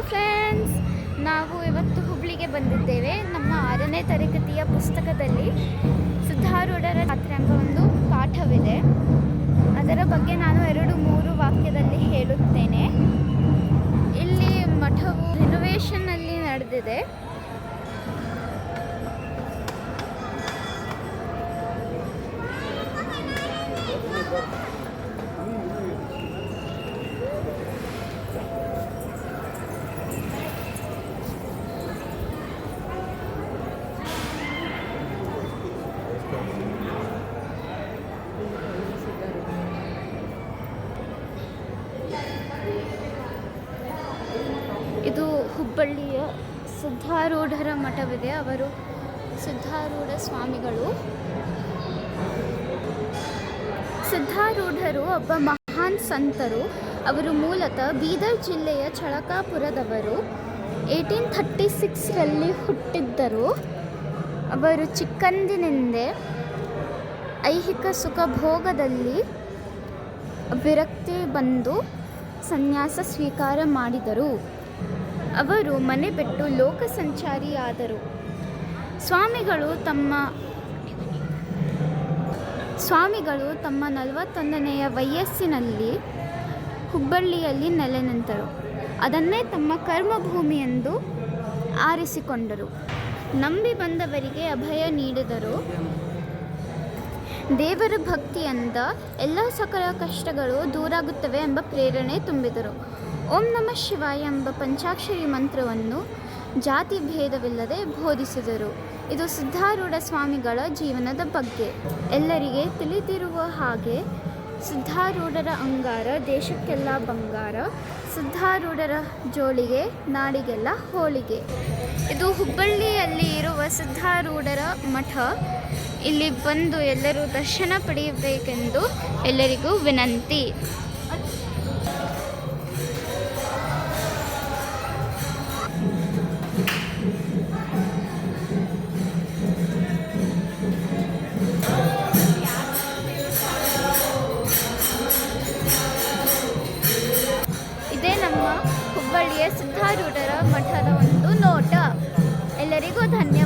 Hi friends, ನಾವು ಇವತ್ತು ಹುಬ್ಳಿಗೆ ಬಂದಿದ್ದೇವೆ. ನಮ್ಮ 6ನೇ ತರಗತಿಯ ಪುಸ್ತಕದಲ್ಲಿ ಸಿದ್ಧಾರೂಢರ ಜಾತ್ರೆ ಎಂಬ ಒಂದು ಪಾಠವಿದೆ. ಅದರ ಬಗ್ಗೆ ನಾನು 2-3 ವಾಕ್ಯದಲ್ಲಿ ಹೇಳುತ್ತೇನೆ. ಇಲ್ಲಿ ಮಠವು ರಿನೋವೇಷನ್ನಲ್ಲಿ ನಡೆದಿದೆ. ಇದು ಹುಬ್ಬಳ್ಳಿಯ ಸಿದ್ಧಾರೂಢರ ಮಠವಿದೆ. ಅವರು ಸಿದ್ಧಾರೂಢ ಸ್ವಾಮಿಗಳು. ಸಿದ್ಧಾರೂಢರು ಒಬ್ಬ ಮಹಾನ್ ಸಂತರು. ಅವರು ಮೂಲತಃ ಬೀದರ್ ಜಿಲ್ಲೆಯ ಚಳಕಾಪುರದವರು. 1836ರಲ್ಲಿ ಹುಟ್ಟಿದ್ದರು. ಅವರು ಚಿಕ್ಕಂದಿನಿಂದೇ ಐಹಿಕ ಸುಖಭೋಗದಲ್ಲಿ ವಿರಕ್ತಿ ಬಂದು ಸನ್ಯಾಸ ಸ್ವೀಕಾರ ಮಾಡಿದರು. ಅವರು ಮನೆ ಬಿಟ್ಟು ಲೋಕ ಸಂಚಾರಿಯಾದರು. ಸ್ವಾಮಿಗಳು ತಮ್ಮ 41ನೆಯ ವಯಸ್ಸಿನಲ್ಲಿ ಹುಬ್ಬಳ್ಳಿಯಲ್ಲಿ ನೆಲೆ ನಿಂತರು. ಅದನ್ನೇ ತಮ್ಮ ಕರ್ಮಭೂಮಿ ಎಂದು ಆರಿಸಿಕೊಂಡರು. ನಂಬಿ ಬಂದವರಿಗೆ ಅಭಯ ನೀಡಿದರು. ದೇವರ ಭಕ್ತಿಯಿಂದ ಎಲ್ಲ ಸಕಲ ಕಷ್ಟಗಳು ದೂರಾಗುತ್ತವೆ ಎಂಬ ಪ್ರೇರಣೆ ತುಂಬಿದರು. ಓಂ ನಮಃ ಶಿವಾಯ ಎಂಬ ಪಂಚಾಕ್ಷರಿ ಮಂತ್ರವನ್ನು ಜಾತಿ ಭೇದವಿಲ್ಲದೆ ಬೋಧಿಸಿದರು. ಇದು ಸಿದ್ಧಾರೂಢ ಸ್ವಾಮಿಗಳ ಜೀವನದ ಬಗ್ಗೆ ಎಲ್ಲರಿಗೆ ತಿಳಿದಿರುವ ಹಾಗೆ ಸಿದ್ಧಾರೂಢರ ಅಂಗಾರ ದೇಶಕ್ಕೆಲ್ಲ ಬಂಗಾರ, ಸಿದ್ಧಾರೂಢರ ಜೋಳಿಗೆ ನಾಡಿಗೆಲ್ಲ ಹೋಳಿಗೆ. ಇದು ಹುಬ್ಬಳ್ಳಿಯಲ್ಲಿ ಇರುವ ಸಿದ್ಧಾರೂಢರ ಮಠ. ಇಲ್ಲಿ ಬಂದು ಎಲ್ಲರೂ ದರ್ಶನ ಪಡೆಯಬೇಕೆಂದು ಎಲ್ಲರಿಗೂ ವಿನಂತಿ. ಇದೇ ನಮ್ಮ ಹುಬ್ಬಳ್ಳಿಯ ಸಿದ್ಧಾರೂಢರ ಮಠದ ಒಂದು ನೋಟ. ಎಲ್ಲರಿಗೂ ಧನ್ಯವಾದ.